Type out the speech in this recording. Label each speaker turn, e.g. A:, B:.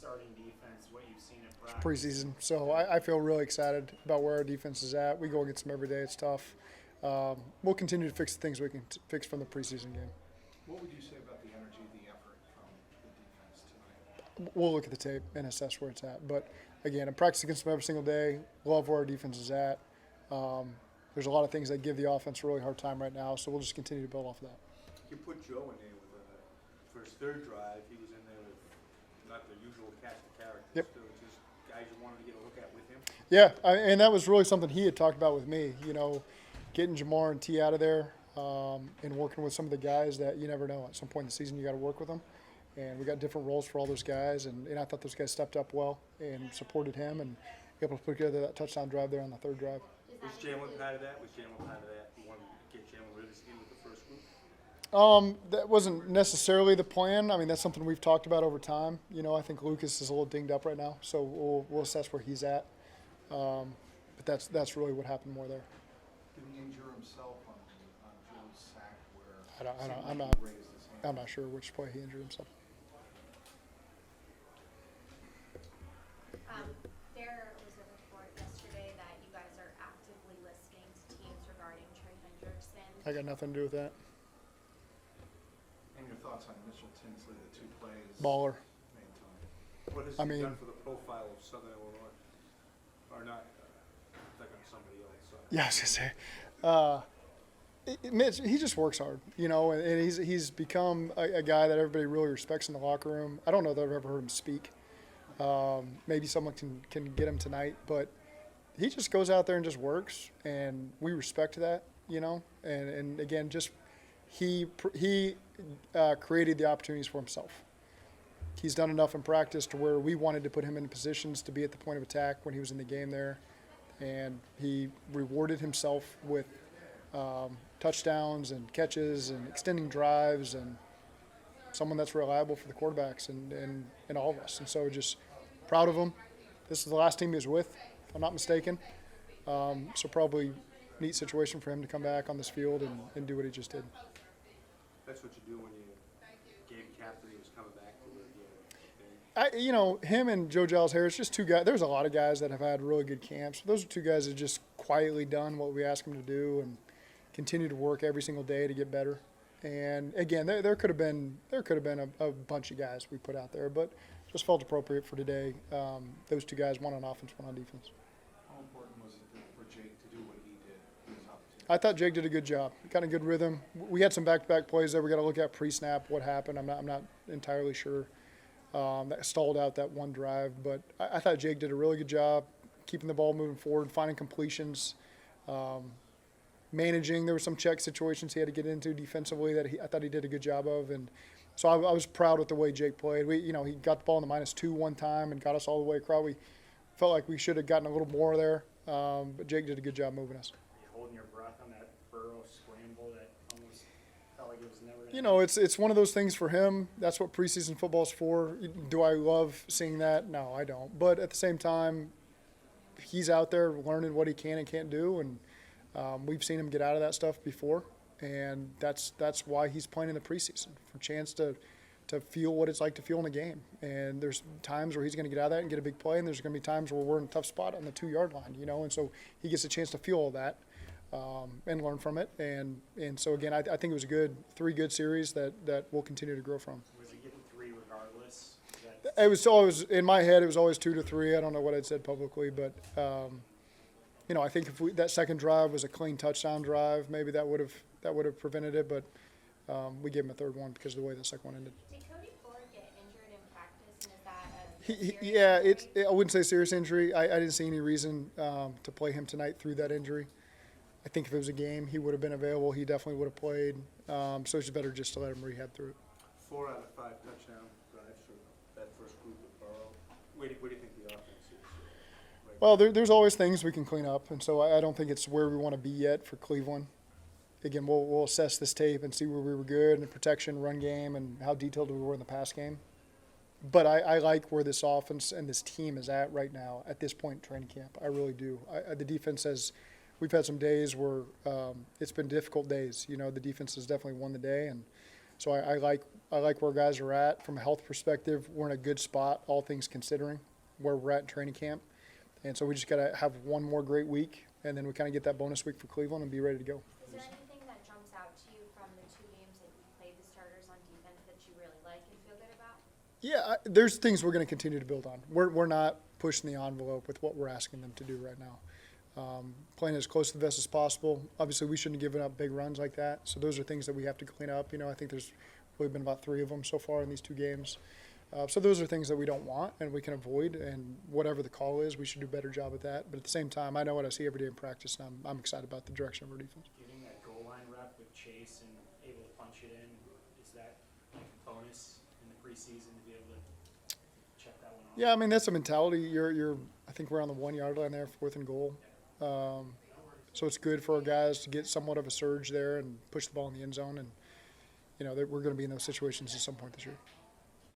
A: starting defense, what you've seen in
B: It's
A: practice.
B: preseason, so I feel really excited about where our defense is at. We go against them every day. It's tough. We'll continue to fix the things we can fix from the preseason game.
C: What would you say about the energy, the effort from the defense tonight?
B: We'll look at the tape and assess where it's at. But again, I practice against them every single day. Love where our defense is at. Um, there's a lot of things that give the offense a really hard time right now, so we'll just continue to build off of that.
D: You put Joe in there with for his third drive. He was in there with not the usual cast of characters.
B: Yep.
D: Still, just guys you wanted to get a look at with him.
B: Yeah, and that was really something he had talked about with me. Getting Jamar and T out of there, and working with some of the guys that you never know. At some point in the season, you got to work with them, and we got different roles for all those guys. And I thought those guys stepped up well and supported him, and able to put together that touchdown drive there on the third drive.
D: Was Jalen part of that? You wanted to get Jalen Rivers in with the first group?
B: That wasn't necessarily the plan. I mean, that's something we've talked about over time. I think Lucas is a little dinged up right now, so we'll assess where he's at. But that's really what happened more there.
C: Did he injure himself on Joe's sack where
B: I'm not sure which play he injured himself.
E: There was a report yesterday that you guys are actively listening to teams regarding Trey Hendrickson.
B: I got nothing to do with that.
C: And your thoughts on Mitchell Tinsley, the two plays?
B: Baller.
C: Main time.
D: What has
B: I
D: he
B: mean-
D: done for the profile of Southern Illinois? Or not? Thinking of somebody else.
B: Yeah, I was gonna say. Mitch, he just works hard, and he's become a guy that everybody really respects in the locker room. I don't know that I've ever heard him speak. Maybe someone can get him tonight, but he just goes out there and just works, and we respect that, And again, just he created the opportunities for himself. He's done enough in practice to where we wanted to put him in positions to be at the point of attack when he was in the game there, and he rewarded himself with touchdowns and catches and extending drives and someone that's reliable for the quarterbacks and all of us. And so just proud of him. This is the last team he was with, if I'm not mistaken. So probably neat situation for him to come back on this field and do what he just did.
D: That's what you do when you game captain. He was coming back to the
B: Him and Joe Giles Harris, just two guys. There's a lot of guys that have had really good camps. But those are two guys that just quietly done what we asked them to do and continue to work every single day to get better. And again, there could have been a bunch of guys we put out there, but just felt appropriate for today. Those two guys, one on offense, one on defense.
C: How important was it for Jake to do what he did in his opportunity?
B: I thought Jake did a good job. Got a good rhythm. We had some back-to-back plays there. We got to look at pre-snap what happened. I'm not entirely sure. That stalled out that one drive, but I thought Jake did a really good job keeping the ball moving forward, finding completions, managing. There were some check situations he had to get into defensively that I thought he did a good job of, and so I was proud with the way Jake played. He got the ball in the -2 one time and got us all the way across. We felt like we should have gotten a little more there, but Jake did a good job moving us.
A: Are you holding your breath on that Burrow scramble that almost felt like it was never going to
B: It's one of those things for him. That's what preseason football is for. Do I love seeing that? No, I don't. But at the same time, he's out there learning what he can and can't do, and we've seen him get out of that stuff before, and that's why he's playing in the preseason, for a chance to feel what it's like to feel in a game. And there's times where he's going to get out of that and get a big play, and there's going to be times where we're in a tough spot on the 2-yard line, and so he gets a chance to feel all that and learn from it. And so, again, I think it was three good series that we'll continue to grow from.
A: Was he getting 3 regardless?
B: It was always, in my head, it was always 2 to 3. I don't know what I'd said publicly, but I think if that second drive was a clean touchdown drive, maybe that would have prevented it. But we gave him a third one because of the way the second one ended.
E: Did Cody Ford get injured in practice, and is that a serious
B: I wouldn't say serious injury. I didn't see any reason to play him tonight through that injury. I think if it was a game, he would have been available. He definitely would have played. So it's better just to let him rehab through it.
D: 4 out of 5 touchdown drives for that first group with Burrow. Where do you think the offense is?
B: Well, there's always things we can clean up, and so I don't think it's where we want to be yet for Cleveland. Again, we'll assess this tape and see where we were good in the protection, run game, and how detailed we were in the pass game. But I like where this offense and this team is at right now at this point in training camp. I really do. The defense we've had some days where it's been difficult days. The defense has definitely won the day, and So I like where guys are at from a health perspective. We're in a good spot, all things considering, where we're at in training camp. And so we just got to have one more great week, and then we kind of get that bonus week for Cleveland and be ready to go.
E: Is there anything that jumps out to you from the 2 games that you played the starters on defense that you really like and feel good about?
B: Yeah, there's things we're going to continue to build on. We're not pushing the envelope with what we're asking them to do right now. Playing as close to the vest as possible. Obviously, we shouldn't have given up big runs like that. So those are things that we have to clean up. I think there's really been about 3 of them so far in these 2 games. So those are things that we don't want and we can avoid. And whatever the call is, we should do a better job at that. But at the same time, I know what I see every day in practice, and I'm excited about the direction of our defense.
A: Getting that goal line rep with Chase and able to punch it in, is that like a bonus in the preseason to be able to check that one off?
B: Yeah, I mean, that's a mentality. I think we're on the 1 yard line there, 4th and goal. So it's good for our guys to get somewhat of a surge there and push the ball in the end zone. And, we're going to be in those situations at some point this year.